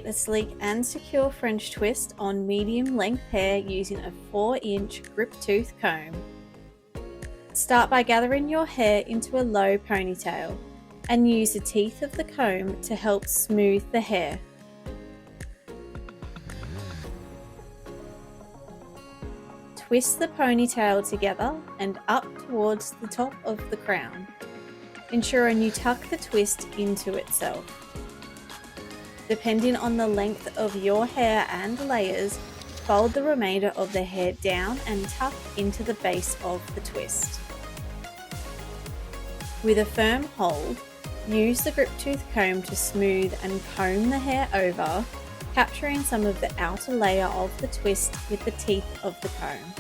a sleek and secure French twist on medium length hair using a 4-inch grip-tooth comb. Start by gathering your hair into a low ponytail and use the teeth of the comb to help smooth the hair. Twist the ponytail together and up towards the top of the crown, ensuring you tuck the twist into itself. Depending on the length of your hair and layers, fold the remainder of the hair down and tuck into the base of the twist. With a firm hold, use the grip-tooth comb to smooth and comb the hair over, capturing some of the outer layer of the twist with the teeth of the comb.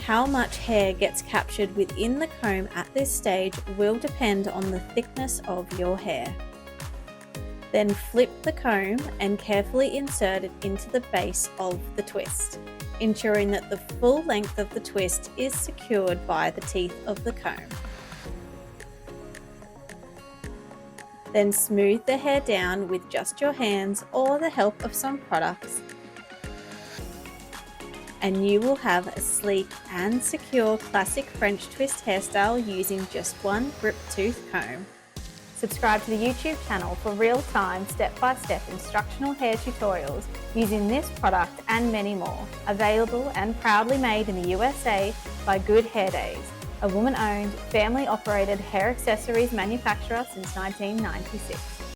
How much hair gets captured within the comb at this stage will depend on the thickness of your hair. Then flip the comb and carefully insert it into the base of the twist, ensuring that the full length of the twist is secured by the teeth of the comb. Then smooth the hair down with just your hands or the help of some products, and you will have a sleek and secure classic French twist hairstyle using just one grip-tooth comb. Subscribe to the YouTube channel for real-time, step-by-step instructional hair tutorials using this product and many more. Available and proudly made in the USA by Good Hair Days, a woman-owned, family-operated hair accessories manufacturer since 1996.